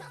내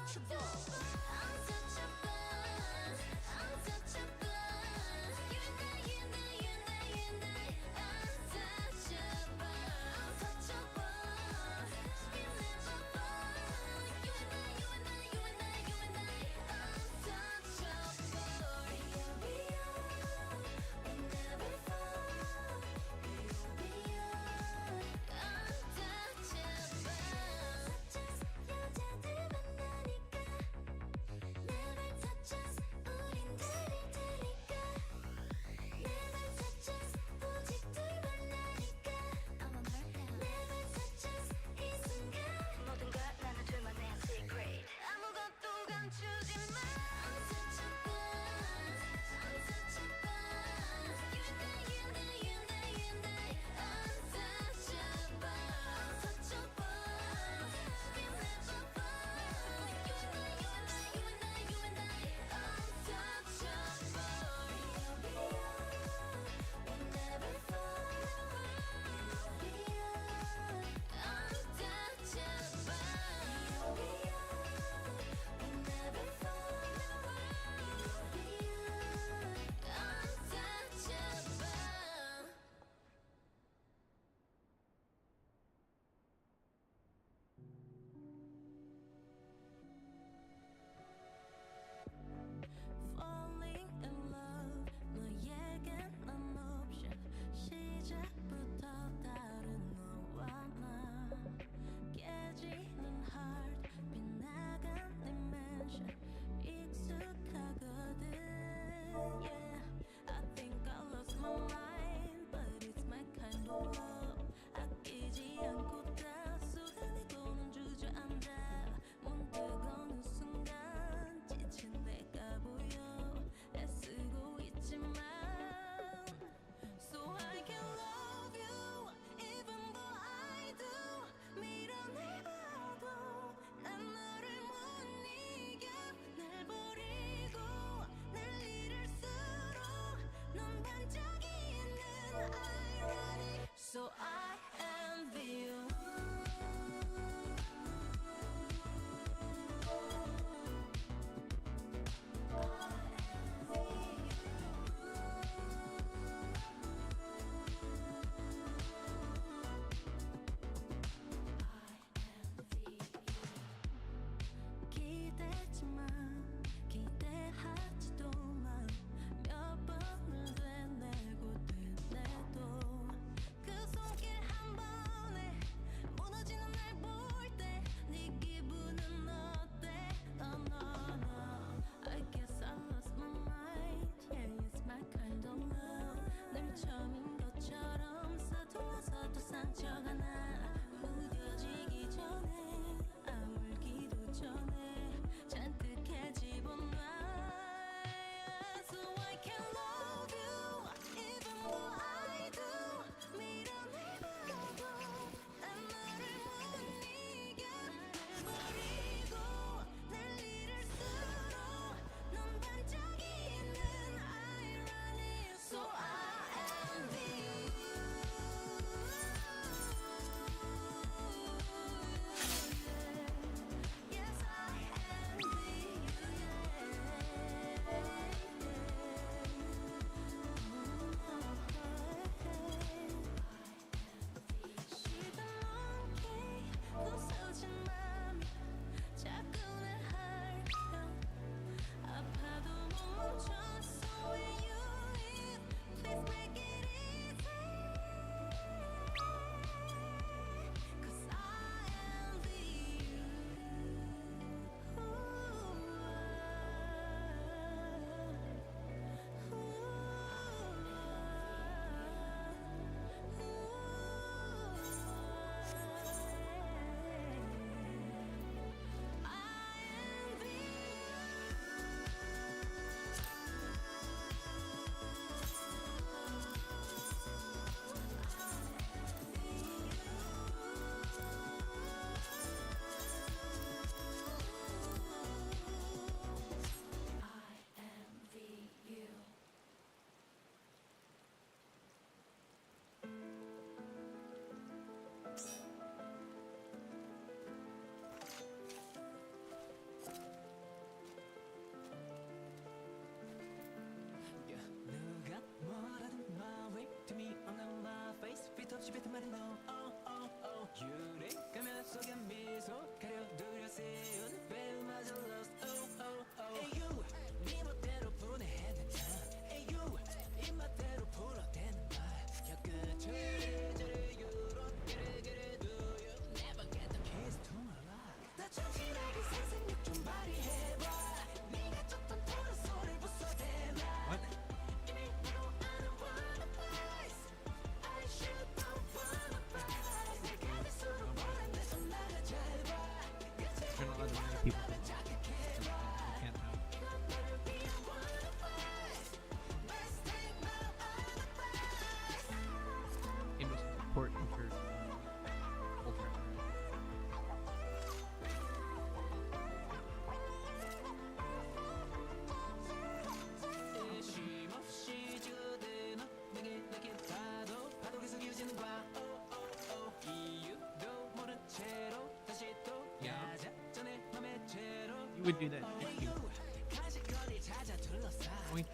You would do that.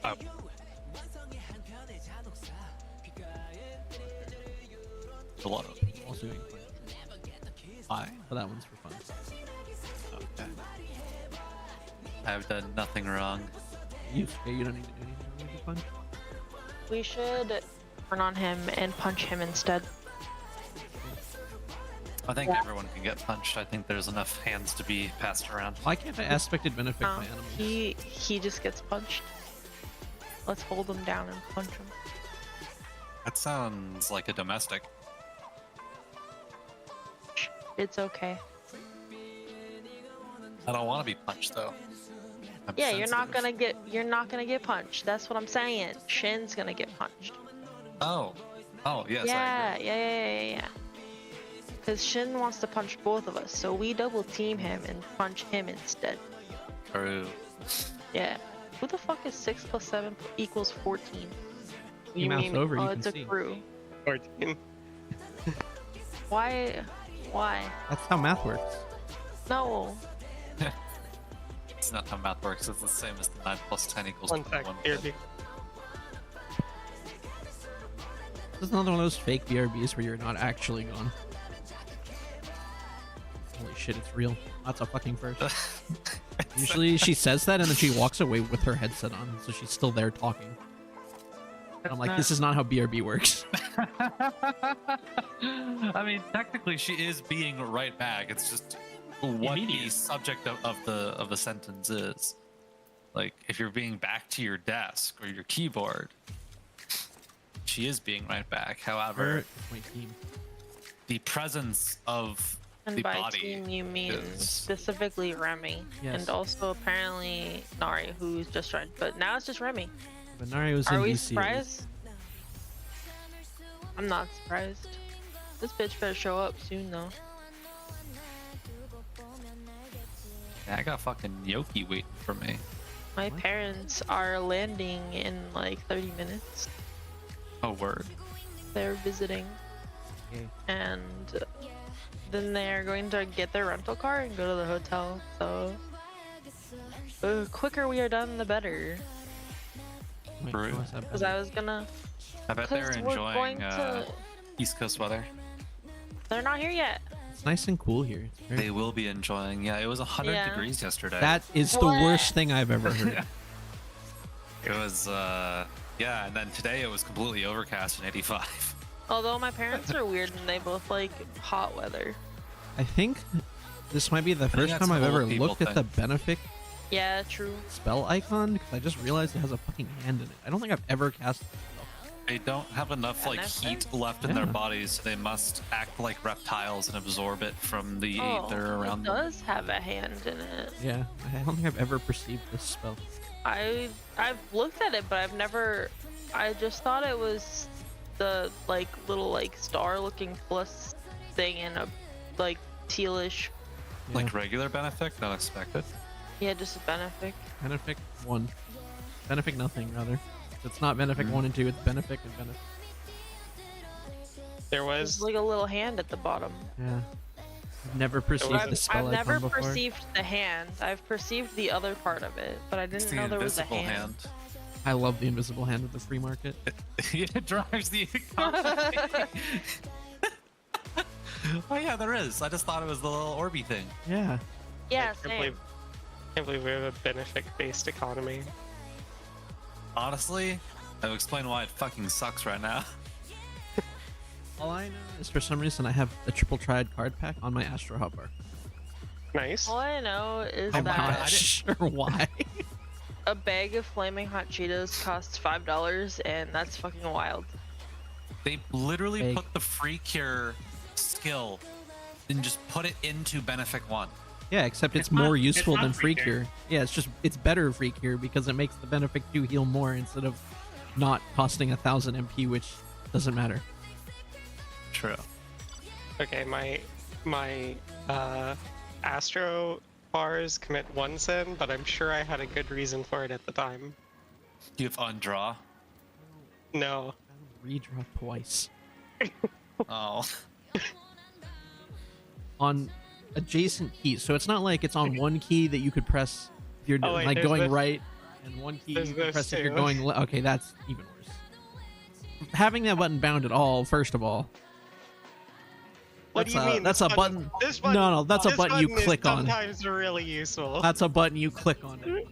Oh. A lot of Also doing fun. Why? But that one's for fun. okay. I've done nothing wrong. You don't need to do anything for fun. We should turn on him and punch him instead. I think everyone can get punched. I think there's enough hands to be passed around. Why can't I aspected benefit my animals? He just gets punched. Let's hold him down and punch him. That sounds like a domestic. It's okay. I don't want to be punched though. I'm Yeah, you're not sensitive. gonna get punched. That's what I'm saying. Shin's gonna get punched. Oh. Oh yes. I agree. Yeah. Because Shin wants to punch both of us, so we double team him and punch him instead. True. Yeah. Who the fuck is 6 + 7 = 14? You mouse over, oh, you it's can a see. crew. 14. Why? That's how math works. No. It's not how math works. It's the same as the 9 + 10 = 1 sec. 21. BRB. This is another one of those fake BRBs where you're not actually gone. Holy shit, it's real. That's a fucking first. Usually she says that and then she walks away with her headset on, so she's still there talking. And I'm like, this is not how BRB works. I mean, technically, she is being right back. It's just what the subject of the sentence is. Like, if you're being back to your desk or your keyboard, she is being right back. However, my team. the presence of And the by body team you mean is- specifically Remy. Yes. And also apparently Nari, who's just right. But now it's just Remy. But Nari was Are in we VC. surprised? I'm not surprised. This bitch better show up soon though. Yeah, I got fucking Yoki waiting for me. My parents are landing in like 30 minutes. Oh, word. They're visiting. Okay. And then they're going to get their rental car and go to the hotel. So the quicker we are done, the better. Wait, True. how is that Because better? I was gonna. I bet they're 'Cause we're going enjoying to. East Coast weather. They're not here yet. It's nice and cool here. It's very- They will be enjoying. Yeah, it was 100 Yeah. degrees yesterday. That is the What? worst thing I've ever heard. It was, yeah, and then today it was completely overcast and 85. Although my parents are weird and they both like hot weather. I think this might be the first that's time I've an ever old people looked at the Benefic Yeah, true. spell icon because I just realized it has a fucking hand in it. I don't think I've ever cast it. They don't have enough like heat left in their Yeah. bodies, so they must act like reptiles and absorb it from the ether Oh, around it them. does have a hand in it. Yeah, I don't think I've ever perceived this spell. I've looked at it, but I've never. I just thought it was the like little like star looking plus thing in a like tealish. Like regular Benefic, not expected. Yeah, just a benefic. Benefic 1. Benefic nothing, rather. It's not Benefic 1 and 2, it's Benefic and Benefic. There There's was like a little hand at the bottom. Yeah. I've never perceived I've- the spell I've never icon before. perceived the hand. I've perceived the other part of it, but I It's didn't the know there was a invisible hand. hand. I love the invisible hand at the free market. It drives the economy. Oh yeah, there is. I just thought it was the little Orby thing. Yeah. Yeah, I same. can't believe we have a benefit-based economy. Honestly, I'll explain why it fucking sucks right now. All I know is for some reason I have a triple triad card pack on my Astro hotbar. Nice. All I know is I'm that not sure why. a bag of flaming hot Cheetos costs $5, and that's fucking wild. They literally Fake. put the free cure skill and just put it into Benefic 1. Yeah, except it's It's not- more it's useful not than free free cure. cure. Yeah, it's better free cure because it makes the Benefic 2 heal more instead of not costing 1,000 MP, which doesn't matter. True. Okay, my Astro bars commit one sin, but I'm sure I had a good reason for it at the time. You have undraw. No. Redraw twice. Oh. On adjacent keys. So it's not like it's on one key that you could press if you're Oh, wait, like there's going this- right, and one key there's you can this press if you're too. going okay, that's even worse. Having that button bound at all, first of all. What That's do you a- mean? that's This a button. This No, that's a this button you is click on. Sometimes really useful. That's a button you click on it.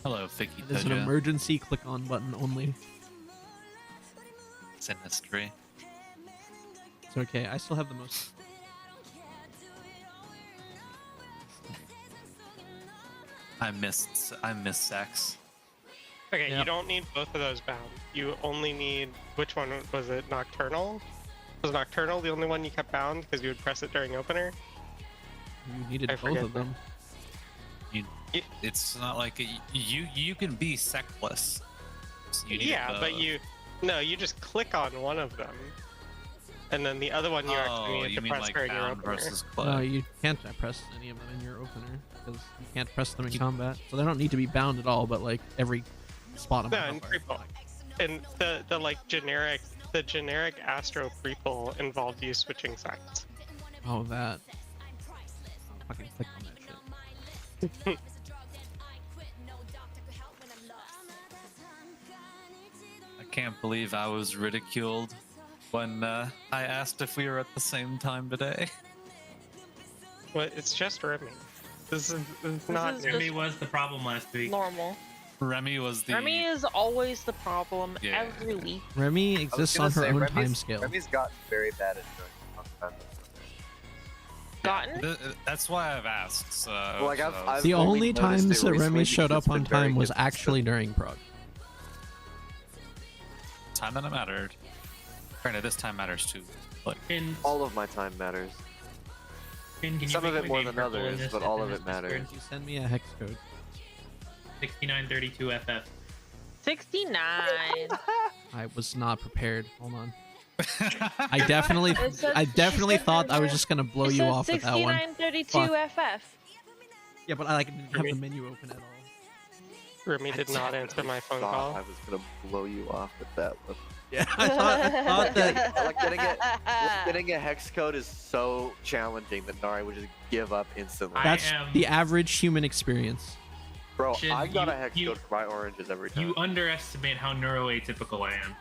Hello, Vicky There's an Toja. emergency click on button only. Sinistry. It's okay. I still have the most. I miss sex. Okay, Yeah. you don't need both of those bound. You only need, which one was it? Nocturnal? Was Nocturnal the only one you kept bound because you would press it during opener? You needed I both forget of them. It's not like you can be sectless. So you need Yeah, but both. you just click on one of them, and then the other one you actually Oh, need you to mean press like during your bound opener. versus No, click? you can't press any of them in your opener because you can't press them in combat. So they don't need to be bound at all. But like every spot on No, my and hotbar. pre-pull. And the like generic Astro pre-pull involved you switching sides. Oh, that. I'll fucking click on that shit. I can't believe I was ridiculed when I asked if we were at the same time today. Well, it's just Remy. This is not is new. Remy was the problem last week. Normal. Remy was the Remy is always the problem Yeah. every week. Remy I was exists gonna on her say, own Remy's- timescale. Remy's gotten very bad at doing on time. Gotten? That's why I've asked. So, Like, I've The only only noticed times it that recently Remy showed because up it's on been very time was consistent. actually during prog. time that it mattered. Granted, this time matters too. Like, Finn, All of my time matters. Finn, can you Some of make it my more name than purple in others, this- but all in of this it matters. Discord? You send me a hex code. 6932 FF. 69. I was not prepared. Hold on. I definitely It says- I definitely she said thought I was there- just gonna blow It you says off with that one. 6932 FF. Yeah, but I like didn't have the menu open at all. Remy did not answer my phone Thought call. I was gonna blow you off with that one. Yeah, I thought that. Like getting a hex code is so challenging that Nari would just give up instantly. I That's am- the average human experience. Bro, Shin, I got you- a hex you- code for my oranges every time. You underestimate how neuroatypical I am.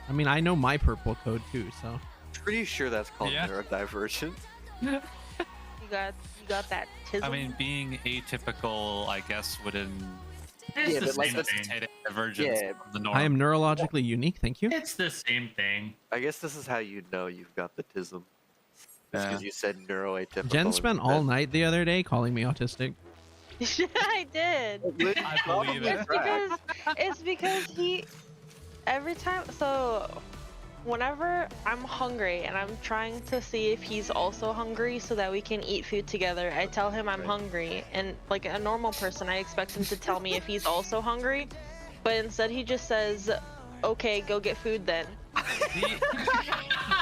I mean, I know my purple code too, so. Pretty sure that's called Yeah. neurodivergent. You got that tism. I mean, being atypical, I guess, wouldn't It's Yeah, the but like same that's- thing. necessitate a divergence Yeah. from the norm. I am neurologically unique, thank you. It's the same thing. I guess this is how you know you've got the tism. It's because Yeah. you said neuroatypical. Jen spent all instead. night the other day calling me autistic. I did. I believe it. It's because he every time whenever I'm hungry and I'm trying to see if he's also hungry so that we can eat food together, I tell him I'm hungry, and like a normal person I expect him to tell me if he's also hungry, but instead he just says, okay, go get food then.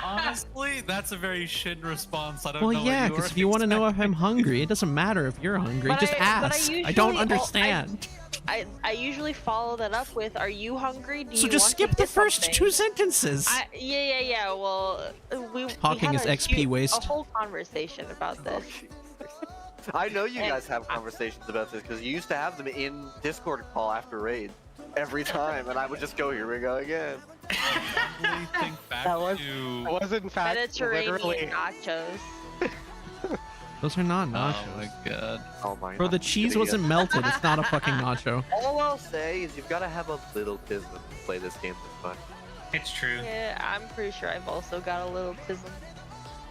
Honestly, that's a very Shin response. I don't Well, know. yeah, what you because were if you want to know if I'm expecting. hungry, it doesn't matter if you're hungry. But Just but I ask. I usually don't understand. I usually follow that up with, are you hungry? Do So you just want skip to the get first something?" two sentences. Yeah. Well, we Talking had is a XP waste. A whole conversation about Oh, this. I know you And guys have conversations about this because you used to have them in Discord call after raid. every time, and I would just go, here we go again. Really think back That was- to. It was in fact Mediterranean literally. nachos. Those are not nachos. Oh my god. Oh my Bro, the God, cheese idiot. wasn't melted. It's not a fucking nacho. All I'll say is you've got to have a little tism to play this game this much. It's true. Yeah, I'm pretty sure I've also got a little tism.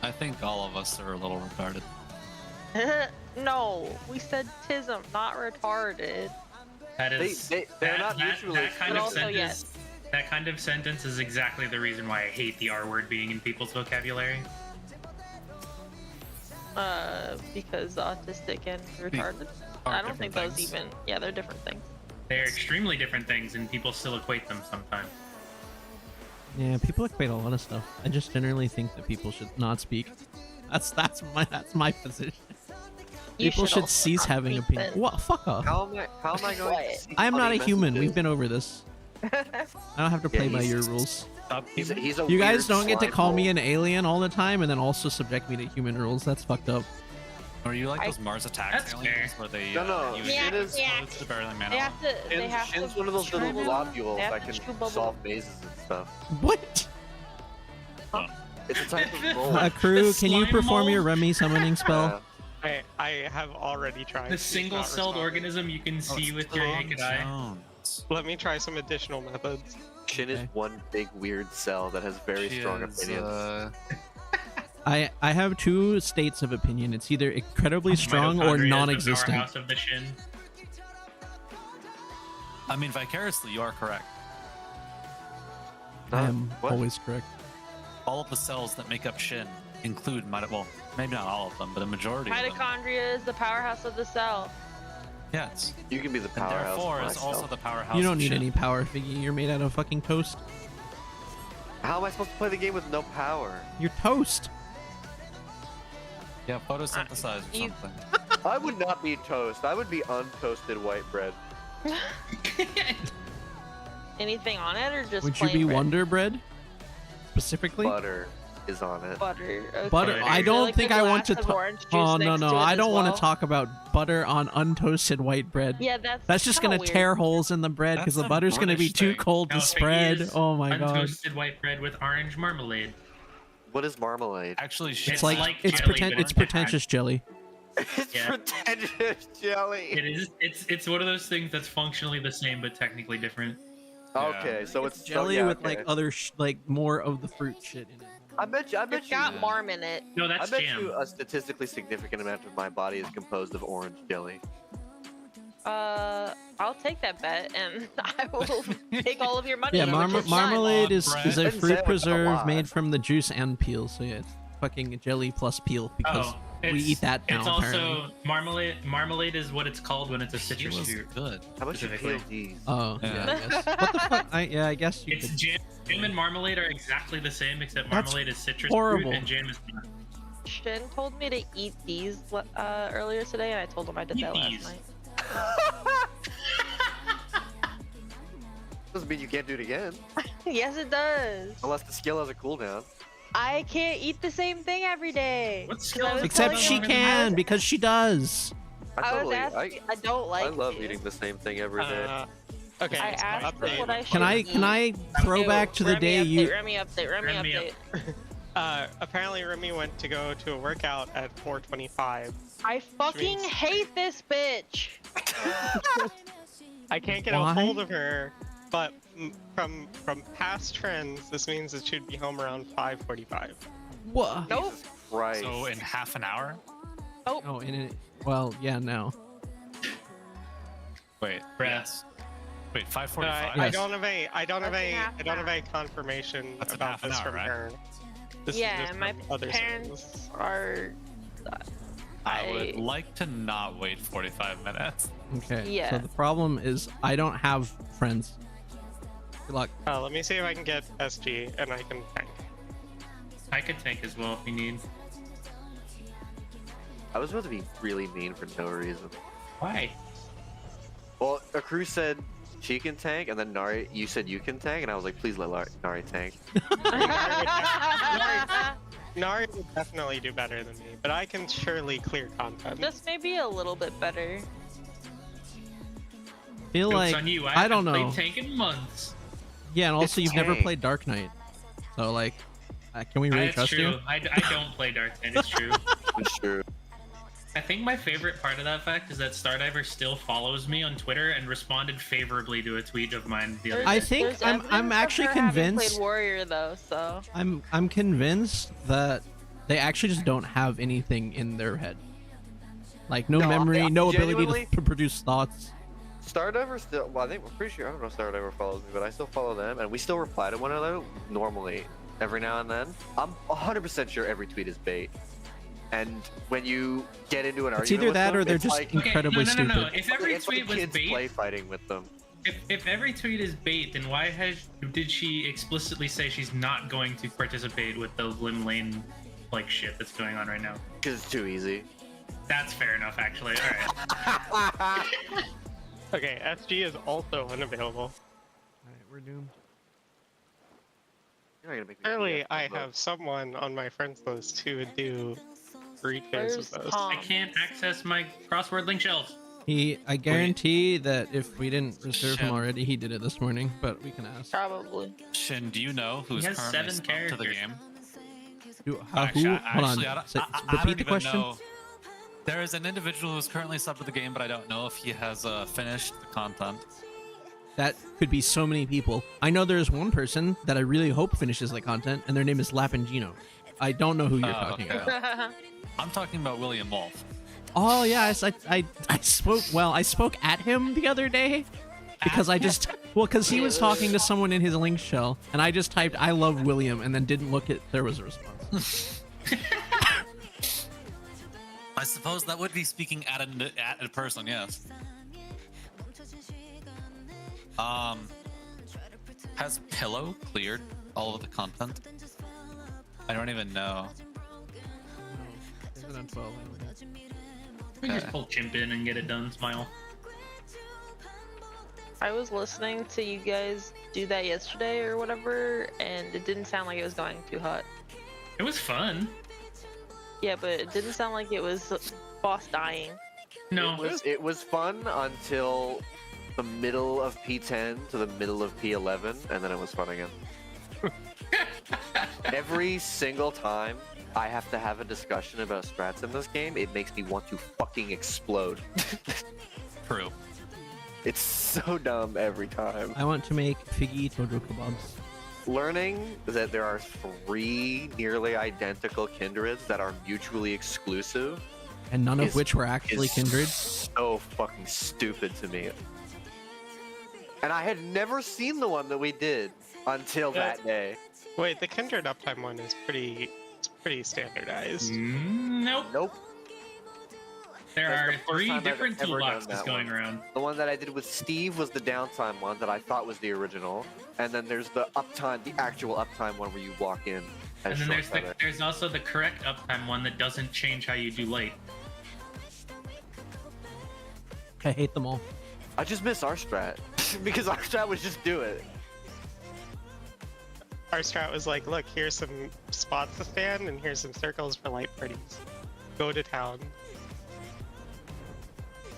I think all of us are a little retarded. No, we said tism, not retarded. That is. They're not mutually that kind But of also, sentence. yes. That kind of sentence is exactly the reason why I hate the R word being in people's vocabulary. Because autistic and retarded. Are I don't think different those things. even. Yeah, they're different things. They're extremely different things, and people still equate them sometimes. Yeah, people equate a lot of stuff. I just generally think that people should not speak. That's my position. You People should also cease not having speak opinions. then. What? Fuck off. How am I going What? to see I am not a funny human. messages? We've been over this. I don't have to Yeah, play by he's- your rules. He's a You guys weird don't get to slime call me ball. an alien all the time and then also subject me to human rules. That's fucked up. Are you like I- those Mars attacks That's aliens where they No, use Yeah, it is. yeah. to barely man They have to. They Shin's, have Shin's to. one of those little turn in- globules they have that to can chew bubble. solve mazes and stuff. What? It's a type of mold. Crew, The can you slime perform your mold? Remy summoning spell? I have already tried. The He's not single-celled responding. organism you can see with your naked eye. Let me try some additional methods. Shin is Okay. one big weird cell that has very strong opinions. I have two states of opinion. It's either incredibly strong or Mitochondria is the non-existent. powerhouse of the Shin. I mean, vicariously, you are correct. I am What? always correct. All of the cells that make up Shin include well, maybe not all of them, but a majority of them. Mitochondria is the powerhouse of the cell. Yes. You can be the And powerhouse. therefore of is myself. also the powerhouse You don't of need Shin. any power, Figgy. You're made out of fucking toast. How am I supposed to play the game with no power? You're toast. Yeah, photosynthesize or you- something. I would not be toast. I would be untoasted white bread. Anything on it or just Would you plain be bread? Wonder Bread? Specifically? Butter is on it. Butter. Okay. Butter. I You're don't like think the I want to glass of talk. orange juice Oh no next no! to it I as don't want well. to talk about butter on untoasted white bread. Yeah, That's just kinda gonna weird. tear holes in the bread because That's the a butter's gonna be British too thing. cold No, to Figgy spread. is Oh my god! Untoasted white bread with orange marmalade. What is marmalade? Actually, It's It's like like it's jelly, but it's it's pretentious jelly. It's Yeah. pretentious jelly. It is. It's one of those things that's functionally the same but technically different. Okay, so it's Jelly so, yeah, with okay. like other like more of the fruit shit in it. I bet you. It's got marm in it. No, I that's bet jam. you a statistically significant amount of my body is composed of orange jelly. I'll take that bet, and I will take all of your money. Yeah, which is fine. marmalade is Bread. a Didn't say it fruit was a preserve lot. made from the juice and peel. So yeah, it's fucking jelly plus peel because Oh, we it's- eat that now. It's also apparently. marmalade. Marmalade is what it's called when it's a She citrus was fruit. good. How much you peel Specifically. these? Oh Yeah. yeah, I guess. What the fuck? I guess you It's could. jam. Jam and marmalade are exactly the same, except That's marmalade is citrus horrible. fruit and jam is not. Shin told me to eat these earlier today, and I told him I did Eat that these. last night. Doesn't mean you can't do it again, Yes, it does. unless the skill has a cooldown. I can't eat the same thing every day. What 'Cause skill I is was it? Except telling she him- can because she does. I was asking. I don't like. I love to. eating the same thing every day. Okay. I asked update. what I should Can I eat. throw Okay, back to the Remy day update, you? Remy update. Remy Remy update. Apparently Remy went to go to a workout at 4:25. I fucking means- hate this bitch. I can't get Why? a hold of her, but from past trends, this means it should be home around 5:45. What? Nope. Jesus Christ. So in half an hour? Oh, in it. Well, yeah, no. Wait. Breath. Wait, No, 5:45. I Yes. don't have a I don't have That's a in half I don't have an a confirmation That's in about half an this hour, from right? her. This is Yeah, just my from other parents sources. are. I would like to not wait 45 minutes. Okay. Yeah. So the problem is I don't have friends. Good luck. Let me see if I can get SG and I can tank. I could tank as well if you need. I was about to be really mean for no reason. Why? Well, a crew said she can tank, and then Nari, you said you can tank, and I was like, please let Nari tank. Nari would definitely do better than me, but I can surely clear content. Just maybe a little bit better. feel Joke's like on you. I don't haven't know. played Tank in months. Yeah, and also It's you've never Tank. played Dark Knight, so like, can we really That's trust true. you? I don't play Dark Knight. It's true. It's true. I think my favorite part of that fact is that Stardiver still follows me on Twitter and responded favorably to a tweet of mine the other day. I think There's I'm evidence of actually her having convinced. played Warrior though, so I'm convinced that they actually just don't have anything in their head. Like no No, memory, no ability genuinely- to produce thoughts. Stardiver still. Well, I think we're pretty sure. I don't know if Stardiver follows me, but I still follow them, and we still reply to one another normally every now and then. I'm 100% sure every tweet is bait. And when you get into an It's argument either with that them, or they're it's just like, incredibly no. stupid. If every it's like tweet was kids bait, play fighting with them. if every tweet is bait, then why did she explicitly say she's not going to participate with the Lim Lane like shit that's going on right now? Because it's too easy. That's fair enough, actually. All right. Okay, SG is also unavailable. Alright, we're doomed. You're not gonna make me Apparently, do that, I though. have someone on my friends list who would do replays where's of those. Tom? I can't access my crossword link shells. I guarantee that if we didn't reserve him Shit. already, he did it this morning. But we can ask. Probably. Shin, do you know who's has currently 7 stuck to the characters. game? Who? Actually, Hold actually, on. I don't, Say- I repeat don't the even question. know. There is an individual who's currently subbed to the game, but I don't know if he has finished the content. That could be so many people. I know there's one person that I really hope finishes the content, and their name is Lapangino. I don't know who you're talking okay. about. I'm talking about William Wolf. Oh yeah, I spoke. Well, I spoke at him the other day because because he was talking to someone in his link shell, and I just typed "I love William" and then didn't look at there was a response. I suppose that would be speaking at a person, yes. Has Pillow cleared all of the content? I don't even know. We can just pull Chimp in and get it done. Smile. I was listening to you guys do that yesterday or whatever, and it didn't sound like it was going too hot. It was fun. Yeah, but it didn't sound like it was boss dying. No, It was fun until the middle of P10 to the middle of P11, and then it was fun again. Every single time I have to have a discussion about strats in this game, it makes me want to fucking explode. True. It's so dumb every time. I want to make figgy tojo kebabs. Learning that there are 3 nearly identical kindreds that are mutually exclusive And none of is- which were actually is kindred. so fucking stupid to me. And I had never seen the one that we did until that day. Wait, the Kindred uptime one is pretty standardized. nope. Nope. There That's are the first 3 time I've different ever done toolboxes that going one. around. The one that I did with Steve was the downtime one that I thought was the original. And then there's the uptime, the actual uptime one where you walk in And as then short there's also the correct uptime one that doesn't change how you do light. I hate them all. I just miss our strat. Because our strat was just do it. Our strat was like, look, here's some spots to stand, and here's some circles for light pretties. Go to town.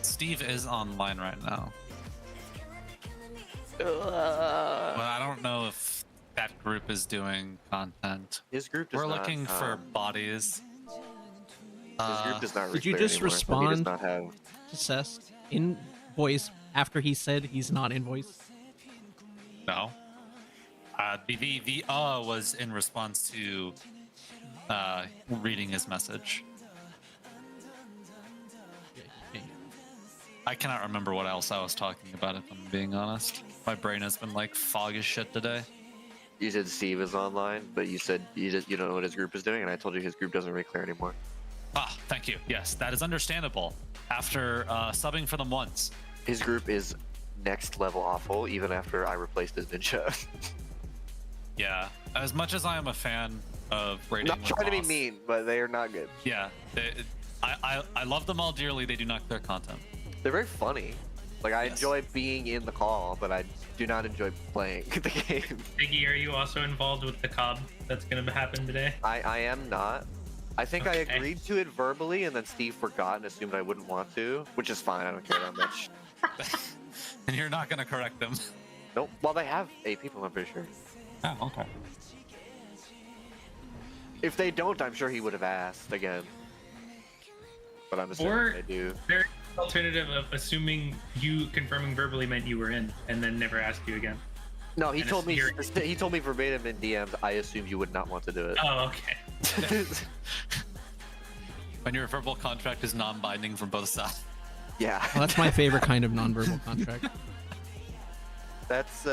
Steve is online right now, Ugh. but I don't know if that group is doing content. His group does We're not, looking for bodies. His group does not Did you reclear just anymore, so he does respond? not have... To Cest in voice after he said he's not in voice. No. The was in response to reading his message. I cannot remember what else I was talking about, if I'm being honest. My brain has been like fog as shit today. You said Steve is online, but you said you don't know what his group is doing, and I told you his group doesn't reclear anymore. Ah, thank you. Yes, that is understandable. After subbing for them once. His group is next level awful, even after I replaced his ninja. Yeah. As much as I am a fan of raiding Not with trying to be boss, mean, but they are not good. Yeah. I love them all dearly. They do not clear content. They're very funny. Like, I Yes. enjoy being in the call, but I do not enjoy playing the game. Biggie, are you also involved with the cob that's gonna happen today? I am not. I think I Okay. agreed to it verbally, and then Steve forgot and assumed I wouldn't want to, which is fine. I don't care that much. And you're not gonna correct them. Nope. Well, they have 8 people, I'm pretty sure. Oh, okay. If they don't, I'm sure he would have asked again. But I'm assuming Or they do. there's the alternative of assuming you confirming verbally meant you were in, and then never asked you again. No, he And told me. it's- He told me verbatim in DMs. I assumed you would not want to do it. Oh, okay. When your verbal contract is non-binding from both sides. Yeah. Well, that's my favorite kind of nonverbal contract. That's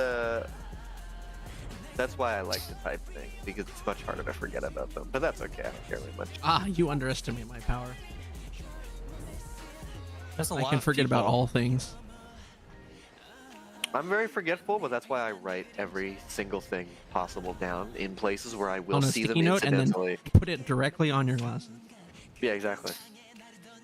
why I like the type thing, because it's much harder to forget about them. But that's okay. I don't care very much. Ah, you underestimate my power. There's a I lot can of forget about people- all things. I'm very forgetful, but that's why I write every single thing possible down in places where I will On a see them sticky note and then incidentally. put it directly on your glasses. Yeah, exactly.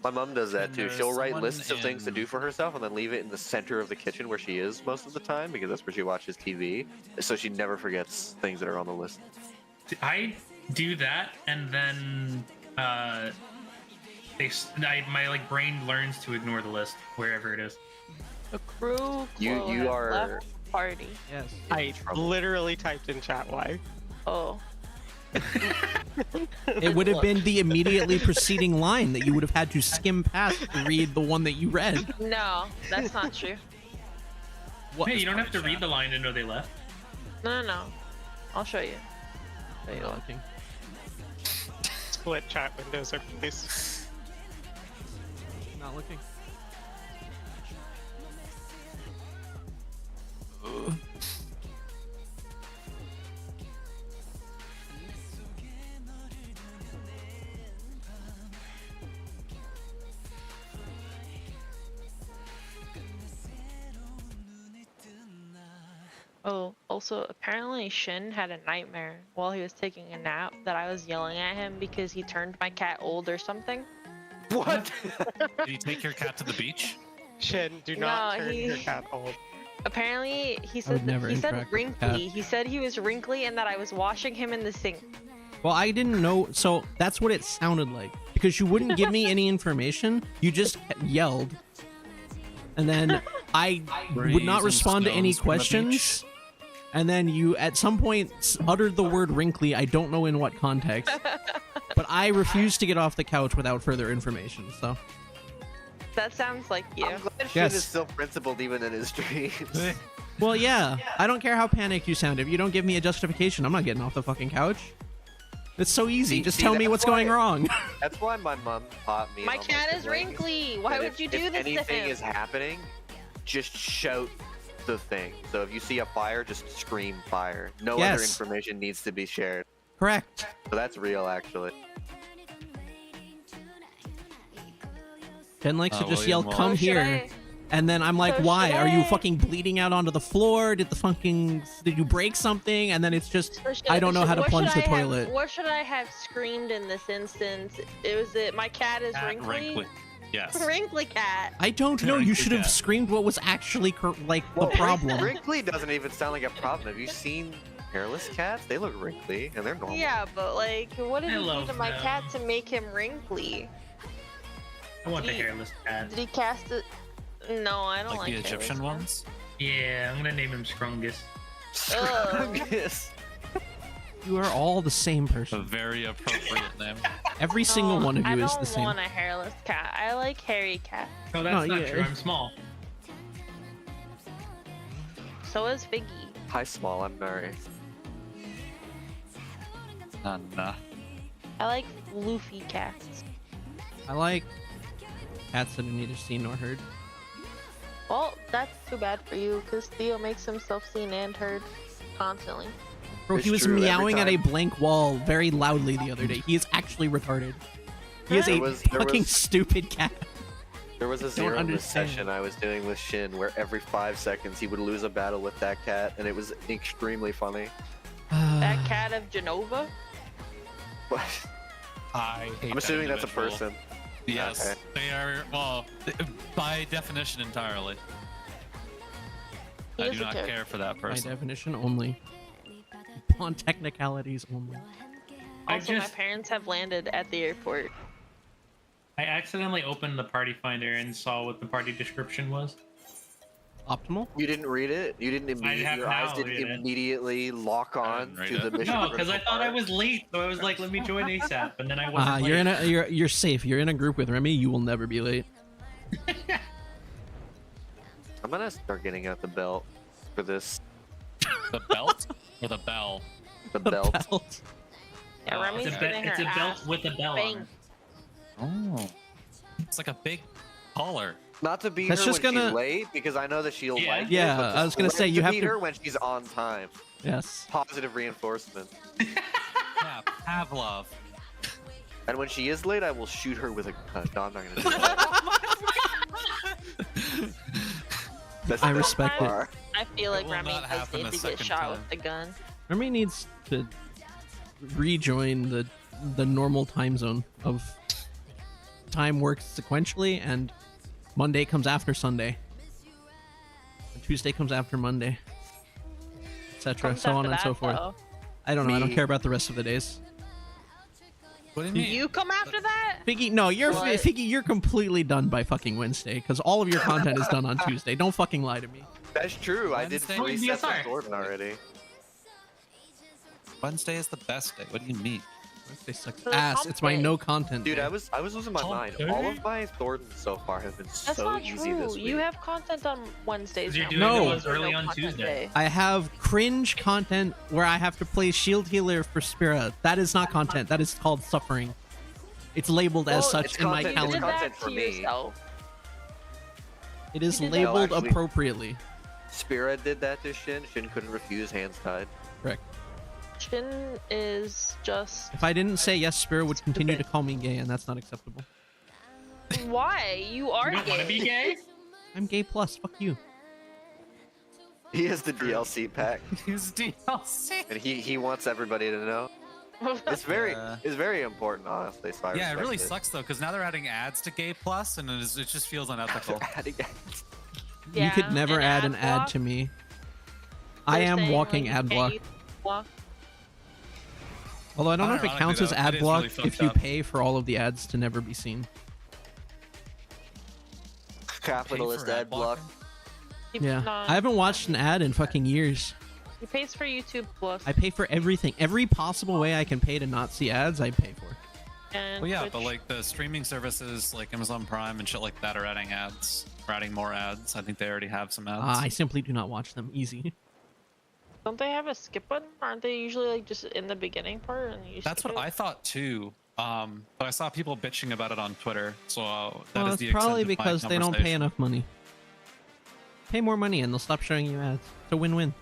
My mom does that And too. there's She'll write someone lists of things to in- do for herself and then leave it in the center of the kitchen where she is most of the time, because that's where she watches TV. So she never forgets things that are on the list. I do that, and then my like brain learns to ignore the list wherever it is. The crew You has are- left party. Yes. I literally typed in chat why. Oh. It would have been the immediately preceding line that you would have had to skim past to read the one that you read. No, that's not true. What? Hey, you don't have to read the line to know they left. No. I'll show you. There you Not go. looking. Split chat windows are please. Not looking. Oh, also, apparently Shin had a nightmare while he was taking a nap that I was yelling at him because he turned my cat old or something. What? Did you take your cat to the beach? Shin, do not No, turn he- your cat old. Apparently, he would said never he said interact with a cat. wrinkly. He said he was wrinkly and that I was washing him in the sink. Well, I didn't know, so that's what it sounded like. Because you wouldn't give me any information, you just yelled. And then I would not Breeze and respond to any stones from the questions. And then you, at some point, uttered the word wrinkly. I don't know in what context. But I refused to get off the couch without further information, so. That sounds like you. I'm glad Shin Yes. is still principled even in his dreams. Well, yeah. I don't care how panicked you sound. If you don't give me a justification, I'm not getting off the fucking couch. It's so easy. See- Just see, tell me that's what's going why- wrong. That's why my mom taught me. My and all cat is siblings wrinkly. Why that would if- you do if this to anything him? is happening, just shout the thing. So if you see a fire, just scream fire. No other Yes. information needs to be shared. Correct. So that's real, actually. Jen likes to just William yell, "Come So should here," I- and then I'm like, so "Why? should Are you I- fucking bleeding out onto the floor? Did you break something?" And then it's just, So should- I don't know how to what plunge should the I have- toilet. What should I have screamed in this instance? It was it. My cat is Cat wrinkly. Yes. Wrinkly cat. I don't know. You Wrinkly should have cat. screamed what was actually the Well, problem. Wrinkly doesn't even sound like a problem. Have you seen hairless cats? They look wrinkly and they're normal. Yeah, but like, what did I he do love to my them. cat to make him wrinkly? I want the Gee. hairless cat. Did he cast it? No, I don't Like like the Egyptian hairless ones? Yeah, I'm gonna name him Scrungus. Ugh. Yes. You are all the same A person. very appropriate name. Every single No, one of you I is don't the same. want a hairless cat. I like hairy cat. No, that's No, not yeah. true. I'm small. So is Figgy. Hi, small. I'm Mary. Nah. I like floofy cats. I like cats that are neither seen nor heard. Well, that's too bad for you, because Theo makes himself seen and heard constantly. Bro, It's he was true, every meowing at a time. blank wall very loudly the other day. He is actually retarded. He is There a was- fucking stupid cat. There was a zero miss understand. session I was doing with Shin where every 5 seconds he would lose a battle with that cat, and it was extremely funny. That cat of Genova? But I hate I'm assuming that's a individual. person. Yes. Okay. They are, well, by definition entirely. He I is do a not character. care for that By person. definition only. On technicalities only. Also, my parents have landed at the airport. I accidentally opened the party finder and saw what the party description was. optimal. You didn't read it. You didn't immediately. Your eyes now didn't read it. immediately lock on didn't read to the it. mission. No, because I critical thought I part. was late, so I was like, let me join ASAP, and then I wasn't You're late. you're safe. You're in a group with Remy. You will never be late. I'm gonna start getting out the belt for this. The belt or the bell? The belt. Belt. Yeah, Oh, Remy's It's a, getting it's her a belt ass with a bell on banged. it. Oh, it's like a big collar. Not to beat That's her just when gonna- she's late because I know that she'll Yeah. like it. Yeah, but I was gonna just say, you have beat to- her when she's on time. Yes. Positive reinforcement. Yeah, Pavlov. And when she is late, I will shoot her with a gun. No, I'm not gonna do that. That's I not respect it. far. I feel like will Remy not does happen need a to get second shot time. with the gun. Remy needs to rejoin the normal time zone of time works sequentially, and Monday comes after Sunday, and Tuesday comes after Monday, etc. Comes So on after and so that, forth. though. I don't know. I don't Me. care about the rest of the days. What do you mean? You come after that? Figgy, no, What? Figgy, you're completely done by fucking Wednesday because all of your content is done on Tuesday. Don't fucking lie to me. That's true. I did Wednesday? 3 sets of BSR. Thornton already. Wednesday is the best day. What do you mean? Wednesday sucks The ass. hump It's my day. no content. Dude, day. I was losing my Oh, mind. okay. All of my Thorntons so far have been That's so not easy true. this week. You have content on Wednesdays. 'Cause you're now. doing No. the ones There's early no on content Tuesday. day. I have cringe content where I have to play shield healer for Spira. That is not content. That is called suffering. It's labeled as Well, such it's in my content- You did calendar. content that for to me. yourself. It is you did that. labeled No, actually- appropriately. Spira did that to Shin. Shin couldn't refuse, hands tied. Correct. Shin is just If I didn't say yes, Spira would continue to Stupid. call me gay, and that's not acceptable. why you are You don't want to gay. be gay? I'm gay plus. Fuck you. He has the DLC pack, He's DLC. and he wants everybody to know. It's very Yeah. it's very important, honestly. So I Yeah, it respect really sucks though, because now they're adding ads to Gay Plus, and it just feels unethical. Adding- You Yeah, could never an add ad an ad block. to me. I They're am saying, walking like, ad you block. can't use block. Although I don't know if it Unironically, counts as though, ad it is block really fucked if you up. pay for all of the ads to never be seen. Capitalist Pay for ad block. He- Yeah. no, I haven't watched an ad in fucking years. He pays for YouTube Plus. I pay for everything. Every possible way I can pay to not see ads, I pay for. and Well, yeah, Twitch. but like the streaming services like Amazon Prime and shit like that are adding ads, or adding more ads. I think they already have some ads. I simply do not watch them. Easy. Don't they have a skip button? Aren't they usually like just in the beginning part? And you That's skip what it? I thought too. But I saw people bitching about it on Twitter, so that Well, is it's the extent probably of my because they don't pay conversation. enough money. Pay more money and they'll stop showing you ads. It's a win-win.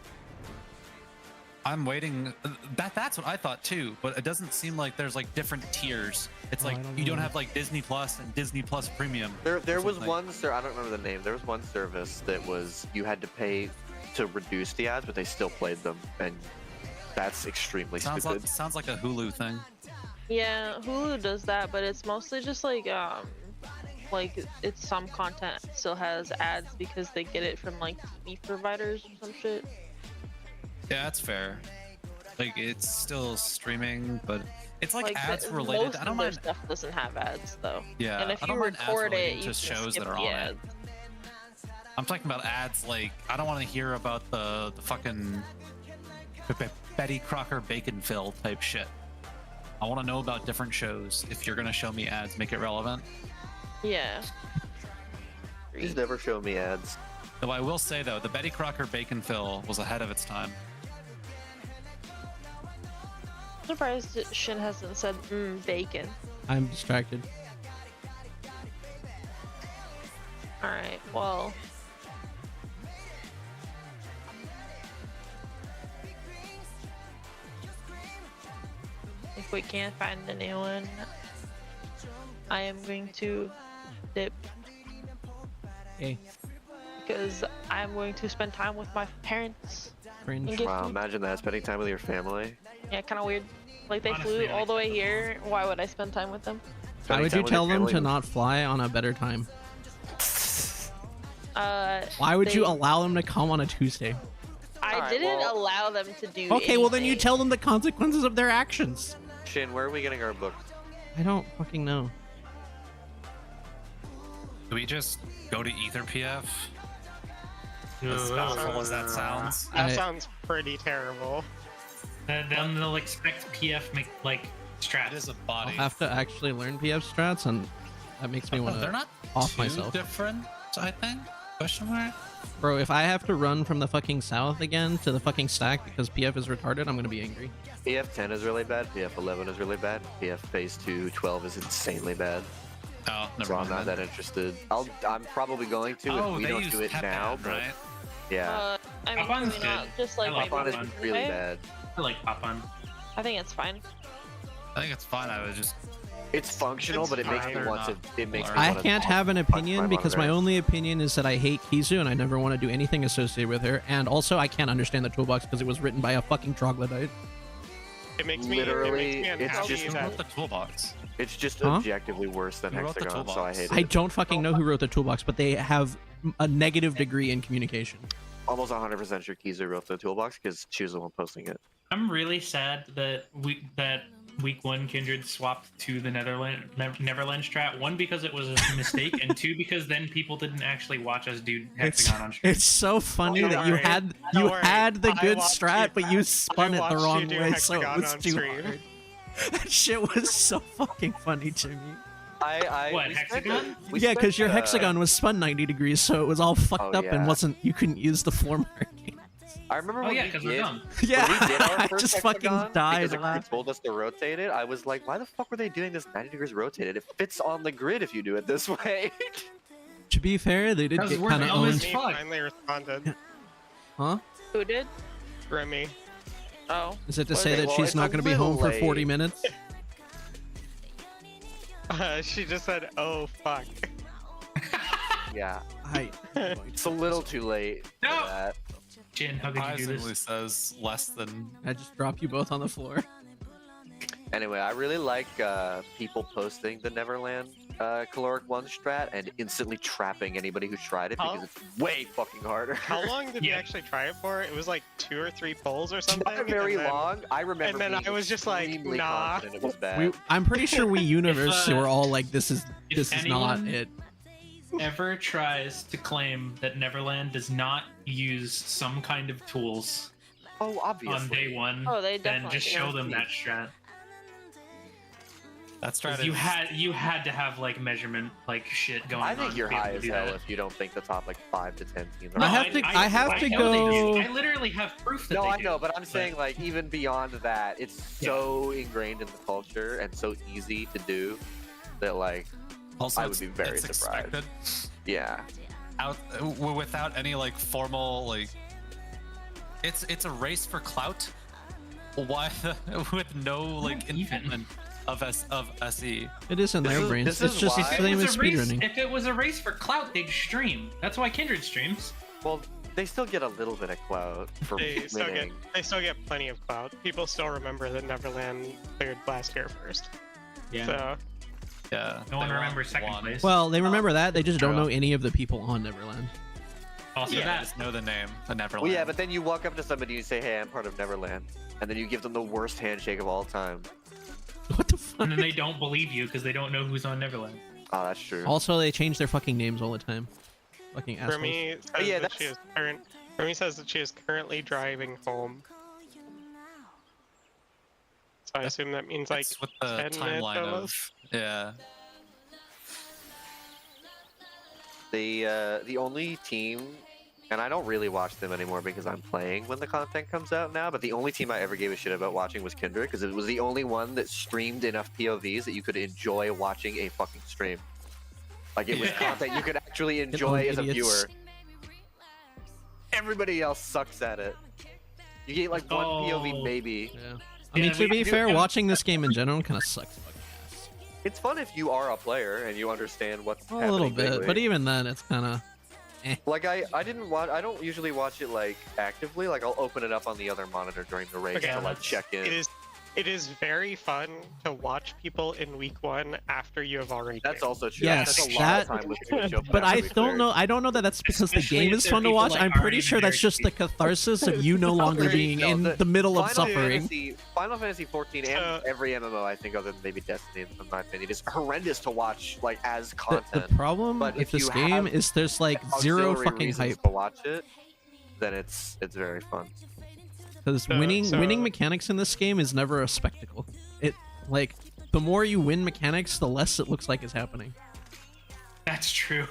I'm waiting. That's what I thought too, but it doesn't seem like there's like different tiers. It's Oh, I like don't you don't know. have like Disney Plus and Disney Plus Premium. There or was something. one I don't remember the name. There was one service that was you had to pay to reduce the ads, but they still played them, and that's extremely Sounds stupid. like a Hulu thing. Yeah, Hulu does that, but it's mostly just like it's some content still has ads because they get it from like TV providers or some shit. Yeah, that's fair. Like it's still streaming, but it's like ads the- related. Most I don't of their mind. stuff doesn't have ads though. Yeah, and if I you don't mind ads record relating it, to you shows can that skip are the on it. ads. I'm talking about ads like I don't want to hear about the fucking Betty Crocker bacon fill type shit. I want to know about different shows. If you're gonna show me ads, make it relevant. Yeah. Please never show me ads. Though I will say though, the Betty Crocker bacon fill was ahead of its time. I'm surprised that Shin hasn't said bacon. I'm distracted. Alright, well. If we can't find anyone, I am going to dip Hey, because I'm going to spend time with my parents. cringe. Okay. Wow, imagine that spending time with your family. Yeah, kind of weird. Like they Honestly, flew all the way here. Why would I spend time with them? Why Spending would time you with your tell them family to was- not fly on a better time? Why would you they- allow them to come on a Tuesday? I Alright, didn't well- allow them to do. Okay, well then you anything. tell them the consequences of their actions. Shin, where are we getting our books? I don't fucking know. Do we just go to EtherPF? As powerful as that sounds. That sounds pretty terrible. Then they'll expect PF make like It strats. is a I'll body. have to actually learn PF strats, and that makes me want They're to not off too myself. different, I think. Question mark. Bro, if I have to run from the fucking south again to the fucking stack because PF is retarded, I'm gonna be angry. PF 10 is really bad. PF 11 is really bad. PF phase 2 12 is insanely bad. Oh, never So I'm mind. not that interested. I'm probably going to Oh, if we they don't use do it Pep now. Band, But right? yeah, I mean, Papan's maybe not good. just like I like Pop on is Papan. really anyway. bad. I like Papan. I think it's fine. I think it's fine. I would just. It's functional, It's but it makes me fine. want to. It makes me I wanna can't have an punch my opinion because my monitor. only opinion is that I hate Kizu and I never want to do anything associated with her. And also, I can't understand the toolbox because it was written by a fucking troglodyte. It makes me Literally, it makes me it's unhappy just- Who that wrote the toolbox? It's just Huh? objectively worse than Who wrote the Hexagon, so I toolbox? hate it. I don't fucking know who wrote the toolbox, but they have a negative degree in communication. Almost 100% sure Kizu wrote the toolbox because she was the one posting it. I'm really sad that week one Kindred swapped to the Neverland strat. One, because it was a mistake, and two, because then people didn't actually watch us do Hexagon on stream. It's so funny Don't that you worry. had Don't worry. the I good watched strat, you- but you spun it the watched you wrong do way, so it Hexagon was on too stream. hard. That shit was so fucking funny to me. What, we spent Hexagon? we Yeah, because spent, your hexagon was spun 90 degrees, so it was all fucked Oh, up and yeah. wasn't. You couldn't use the floor marking. I remember Oh when yeah, we because we're did. dumb. Yeah, When we did our I first just fucking hexagon, died because the crew laughing. told us to rotate it. I was like, why the fuck were they doing this 90 degrees rotated? It fits on the grid if you do it this way. To be fair, they did Because get we're kind of dumb as owned. me fuck. finally responded. Huh? Who did? Remy. Oh. Is it to Well, say that well, she's it's not a going to be little home for 40 late. minutes? She just said, "Oh fuck." Yeah, I. it's a little too late No! for that. Jin, how could you do Surprisingly this? says less than. I just drop you both on the floor. Anyway, I really like people posting the Neverland caloric 1 strat and instantly trapping anybody who tried it because How- it's way fucking harder. How long did you Yeah. actually try it for? It was like 2 or 3 polls or something. Not very and then- long. I remember. and then being I was just like, extremely nah. confident it was bad. I'm pretty sure we universe If, were all like, this is if not anyone- it. Ever tries to claim that Neverland does not use some kind of tools Oh, obviously. on day one, Oh, they then definitely just do. show them that strat. That's 'Cause right. you had to have like measurement like shit going on. I think to you're be able high to as do hell that. if you don't think the top like 5 to 10 teams. Are I on have it. to- I have to know they do. go- I literally have proof that No, they I do, know, but I'm saying like even beyond that, it's Yeah. so ingrained in the culture and so easy to do that like Also, I would be very it's surprised. expected. yeah. Without any like formal like. It's a race for clout. Why with no like Not even. involvement of SE. It is in This their is- brains. this It's is just the why- same as speedrunning. If it was a race for clout, they'd stream. That's why Kindred streams. Well, they still get a little bit of clout for They still get winning. plenty of clout. People still remember that Neverland cleared last year first. So Yeah. No one they want remembers second one. place. Well, they remember that. They just don't True. know any of the people on Neverland. also Yeah, that. just know the name, the Neverland. Well, yeah, but then you walk up to somebody and you say, "Hey, I'm part of Neverland," and then you give them the worst handshake of all time. What the fuck? And then they don't believe you because they don't know who's on Neverland. Oh, that's true. Also, they change their fucking names all the time. Fucking assholes. Remy says Oh, yeah, that she is Remy says that she is currently driving home. So I assume that means like It's with the 10 minutes timeline almost. of yeah. The only team, and I don't really watch them anymore because I'm playing when the content comes out now. But the only team I ever gave a shit about watching was Kindred because it was the only one that streamed enough POVs that you could enjoy watching a fucking stream. Like it was Yeah. content you could actually enjoy as a idiots. viewer. Everybody else sucks at it. You get like one POV Oh. maybe. Yeah. I mean, Yeah, to we be do fair, have- watching this game in general kind of sucks fucking ass. It's fun if you are a player and you understand what's A happening. little bit, quickly. but even then, it's kind of. Like I don't usually watch it like actively. Like I'll open it up on the other monitor during the race Okay, to like that's- check in. It is very fun to watch people in week 1 after you have already. That's gamed. also true. Yes, That's a lot that- of time listening to Joe But I Pass, to be don't fair. know. I don't know that that's because the Especially game if is there fun are to people, watch. like, I'm already pretty sure in their that's just the catharsis of you no longer being in the middle of suffering. Final Fantasy 14 and every MMO, I think, other than maybe Destiny, in my opinion, is horrendous to watch like as The content. problem But with if this you game have is there's like zero Auxiliary fucking reasons hype. to watch it. then it's very fun. Because winning mechanics in this game is never a spectacle. It like the more you win mechanics, the less it looks like it's happening. That's true.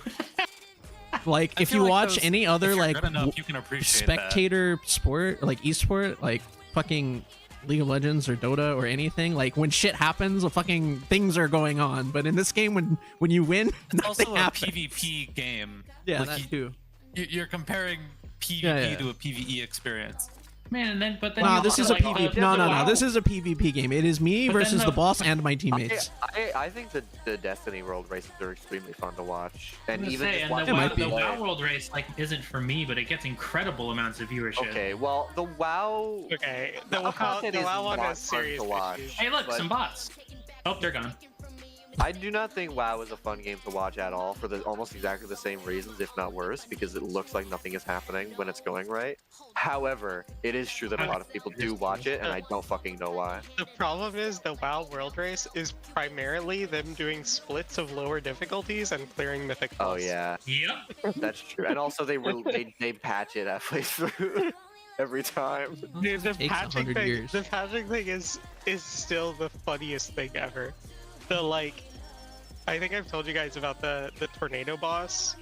Like I if feel you like watch those- any if other you're like good enough, you can appreciate spectator sport, like esport, like fucking League of Legends or Dota or anything, like when shit happens, fucking things are going on. But in this game, when you win, It's nothing also a happens. PvP game. Yeah, Like, that too. You're comparing PvP Yeah. to a PvE experience. Man, and then but then Wow, you this also, is a like, PvP. the No, no, no. WoW- This is a PvP game. It is me But then versus the the- boss and my teammates. I think the Destiny World races are extremely fun to watch, and I'm gonna even say, just and watching the, It WoW, might be. the WoW World Race like isn't for me, but it gets incredible amounts of viewership. Okay, well, the WoW. Okay, the WoW WoW, content the is WoW one not has fun serious to watch. issues. Hey, look, But- some bots. Oh, they're gone. I do not think WoW is a fun game to watch at all for the almost exactly the same reasons, if not worse, because it looks like nothing is happening when it's going right. However, it is true that a lot of people do watch it, and I don't fucking know why. The problem is the WoW World Race is primarily them doing splits of lower difficulties and clearing mythic Oh boss. yeah, Yep. that's true. And also they patch it halfway through every time. Dude, the Takes patching 100 thing, years. the patching thing is still the funniest thing ever. The like, I think I've told you guys about the tornado boss,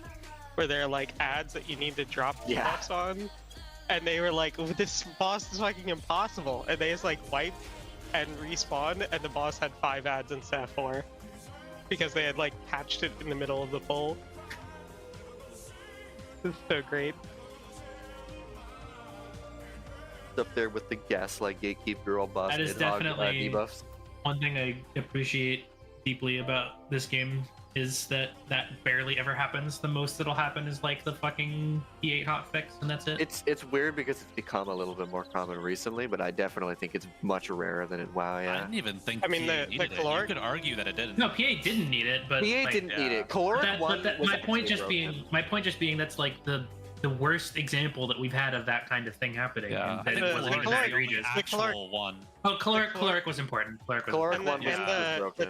where there are like ads that you need to drop Yeah. debuffs on, and they were like, this boss is fucking impossible, and they just like wipe and respawn, and the boss had 5 ads instead of 4, because they had like patched it in the middle of the poll. It's so great. Up there with the Gaslight Gatekeeper all busted. That is definitely- debuffs. One thing I appreciate deeply about this game is that barely ever happens. The most that'll happen is like the fucking P8 hotfix, and that's it. It's weird because it's become a little bit more common recently, but I definitely think it's much rarer than in WoW. I Yeah. didn't even think I mean, PA the needed it. You caloric- could argue that it didn't. No, PA didn't need it, but PA like, didn't need yeah. it. Caloric that, one. Was my point actually just broken. being being that's like the worst example that we've had of that kind of thing happening. Yeah, and I that think it the wasn't even caloric- that the only egregious. the caloric- actual one. Oh, caloric was important. Caloric was Caloric important. one And, was and broken.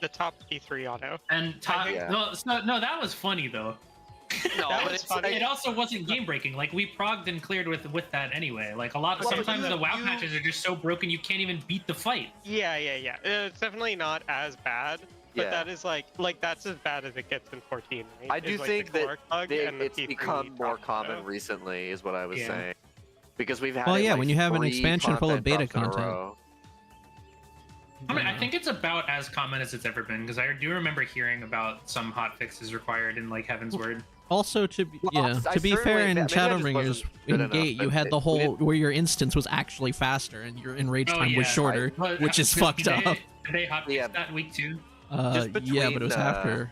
the top P3 auto. And top, Yeah. no, that was funny though. No, That but was it's funny. It also wasn't game breaking. Like we progged and cleared with that anyway. Like Well, sometimes you- the WoW you- patches are just so broken you can't even beat the fight. Yeah. It's definitely not as bad, but Yeah. that is like that's as bad as it gets in 14. Right? I do Is, like, think the that caloric bug and the it's P3 become more drop common auto. recently, is what I was Yeah. saying. Because we've had. Well, it, yeah, like, when you have an 3 expansion full of content beta drops in a content. row. I mean, I think it's about as common as it's ever been because I do remember hearing about some hot fixes required in like Heaven's Word. Also, to be, Well, yeah, I to be fair, certainly- in maybe I just Shadowbringers, wasn't good in enough, Gate, you but had the we whole didn't- where your instance was actually faster and your enrage Oh, time was yeah. shorter, But, which is fucked up. Did they hot fix Yeah. that week too? Just Yeah, but it between, was after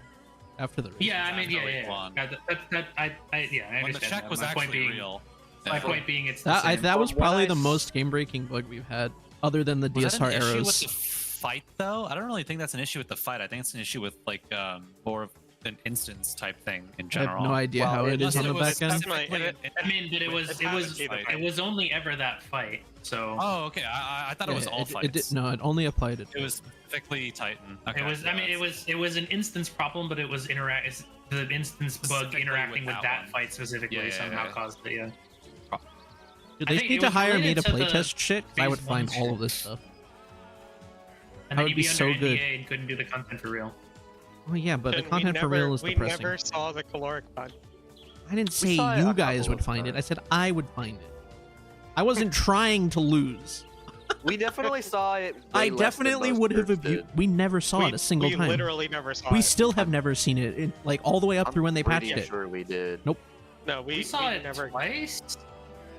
the race. Yeah, I mean, Exactly yeah. one. I understand. When the check that. was My point actually being, real. My Yeah. point being, it's the That, same. that was From what probably I the s- most game-breaking bug we've had, other than the Was DSR that an issue with arrows. the fight though? I don't really think that's an issue with the fight. I think it's an issue with like more of an instance type thing in I general. have no idea Well, how it is Unless on the it was back end. specifically I mean, but it was It's it was only ever that fight. So Oh, okay. I thought it was Yeah, all fights. no, it only applied to. It was specifically Titan. Okay, it was. I mean, it was an instance problem, but it was it's the instance bug Specifically interacting with with that that one. fight specifically Yeah, yeah, somehow yeah. caused it. Yeah. Dude, I they think need it to was hire me related to to the playtest shit. 'Cause I would phase find one all shit. of this stuff. And That then would you'd be be so under good. NDA and couldn't do the content for real. Oh yeah, but the And content for real is we depressing. never saw the caloric bug. I didn't say saw it you a guys couple would of find it. I times. said I would find it. I wasn't trying to lose. We definitely saw it. I way less than definitely most would have groups abused. did. We never saw it a single we time. literally never saw We it. still have never seen it, like all the way up I'm through when they patched pretty it. sure we did. Nope. No, We saw it never. twice.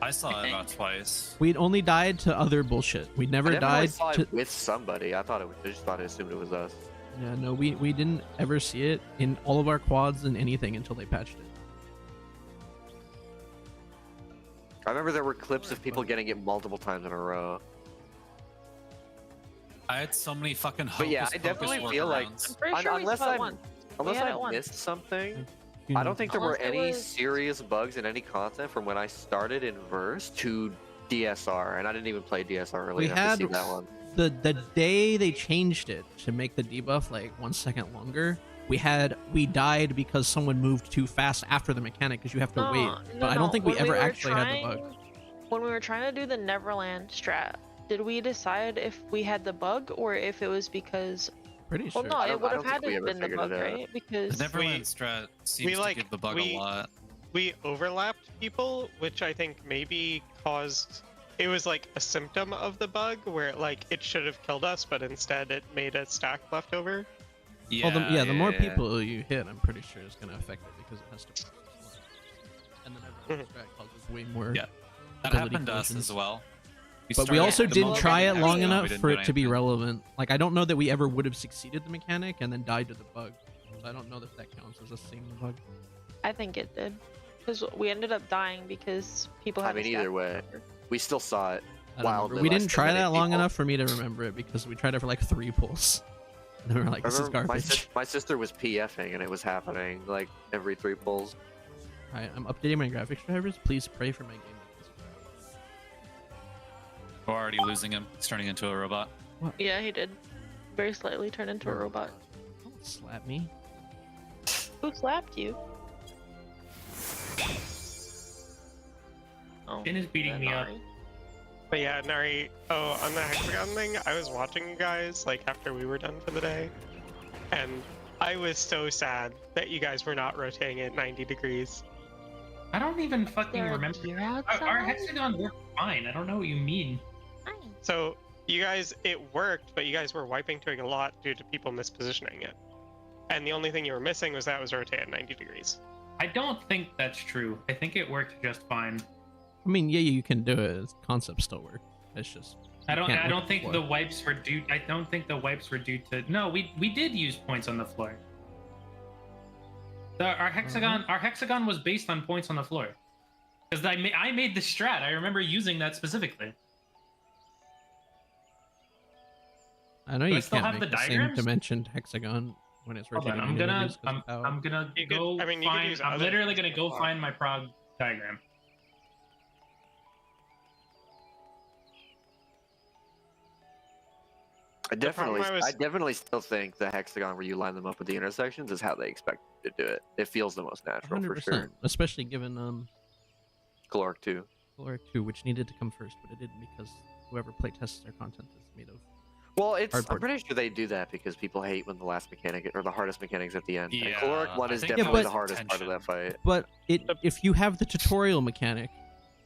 I saw it about twice. We'd only died to other bullshit. We I never definitely died saw to. it with somebody. I just thought I assumed it was us. Yeah, no, we didn't ever see it in all of our quads and anything until they patched it. I remember there were clips of people getting it multiple times in a row. I had so many fucking hocus But yeah, I pocus definitely feel like workarounds. Pretty sure we unless saw it I'm once. unless had it I once. missed something, You I know. don't think there were Unless it any was- serious bugs in any content from when I started in Verse to DSR, and I didn't even play DSR really We enough to had- see that one. the day they changed it to make the debuff like 1 second longer, we died because someone moved too fast after the mechanic because you have to No, wait. no, But I don't no. think we When ever were actually had the bug. When we were trying to do the Neverland strat, did we decide if we had the bug or if it was because? Pretty sure. Well, no, I it don't- would I have don't had think we to have ever been the figured bug, it out. right? Because The Neverland strat seems like- to give the bug we- a lot. We overlapped people, which I think maybe caused. It was like a symptom of the bug where like it should have killed us, but instead it made a stack left over. Yeah, Well, the more yeah. people you hit, I'm pretty sure is going to affect it because it has to. And the Neverland strat causes way more. Yeah. That ability happened to us collisions. as well. But we started also at the didn't moment try it and long we enough didn't for do it to be anything. relevant. Like, I don't know that we ever would have succeeded the mechanic and then died to the bug. So I don't know that that counts as a seeing the bug. I think it did, because we ended up dying because people had. I mean, a either stack way, left over. we still saw it. I don't Wildly remember. We less didn't than try many that long people. enough for me to remember it because we tried it for like 3 pulls. And we were like, I this is remember garbage. my sister was PFing and it was happening like every 3 pulls. Alright, I'm updating my graphics drivers. Please pray for my game. We're already losing him. He's turning into a robot. Yeah, he did. Very slightly turn into a robot. Don't slap me. Who slapped you? Oh, Finn is beating me up. Nari. But yeah, Nari. Oh, on the hexagon thing, I was watching you guys like after we were done for the day, and I was so sad that you guys were not rotating at 90 degrees. I don't even fucking There a remember. deer Our outside? hexagon worked fine. I don't know what you mean. Nice. So you guys, it worked, but you guys were wiping twig a lot due to people mispositioning it. And the only thing you were missing was that it was rotated at 90 degrees. I don't think that's true. I think it worked just fine. I mean, yeah, you can do it. The concept still work. It's just. I you don't. can't I look don't at think floor. the wipes were due. I don't think the wipes were due to. No, we did use points on the floor. Our hexagon was based on points on the floor. Because I made the strat. I remember using that specifically. I know Do I you still can't have make the the same diagrams? dimensioned hexagon when it's Hold rotating. on, I'm anyways, 'cause of how- I'm gonna You go could- I mean, you could find. use I'm other literally gonna go things. find my prog diagram. I definitely, problem I was- I definitely still think the hexagon where you line them up with the intersections is how they expect you to do it. It feels the most natural for 100%, sure. especially given Caloric too. Caloric 2, which needed to come first, but it didn't because whoever playtests their content is made of. Well, it's. I'm Hardboard. pretty sure they do that because people hate when the last mechanic or the hardest mechanics at the end. And Yeah, caloric one I is think definitely Yeah, the but- hardest part of that fight. But if you have the tutorial mechanic,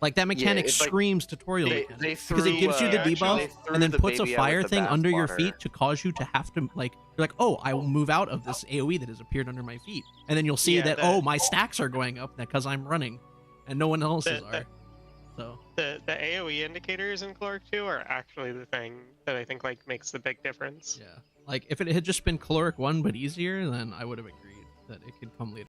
like that mechanic it's like- screams tutorial They, mechanic. they because it threw, gives you the actually, debuff they threw and then the puts a baby out fire with the thing under your bathwater. feet to cause you to have to like you're like, oh, I will move out of this AoE that has appeared under my feet, and then you'll see Yeah, that that- oh, my stacks are going up because I'm running, and no one else's That- are. So The AoE indicators in caloric 2 are actually the thing that I think like makes the big difference. yeah, like if it had just been caloric 1 but easier, then I would have agreed that it could come later.